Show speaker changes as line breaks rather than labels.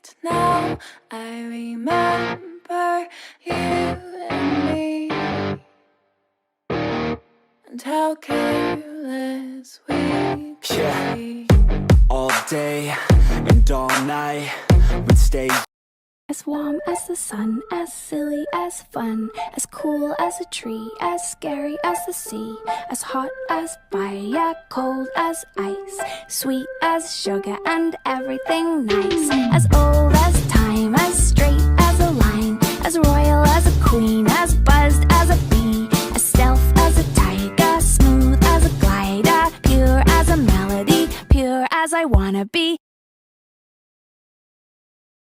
But now I remember you and me, and how careless we could be.
All day and all night we'd stay.
As warm as the sun, as silly as fun, as cool as a tree, as scary as the sea, as hot as fire, cold as ice, sweet as sugar and everything nice, as old as time, as straight as a line, as royal as a queen, as buzzed as a bee, as stealth as a tiger, smooth as a glider, pure as a melody, pure as I wanna be.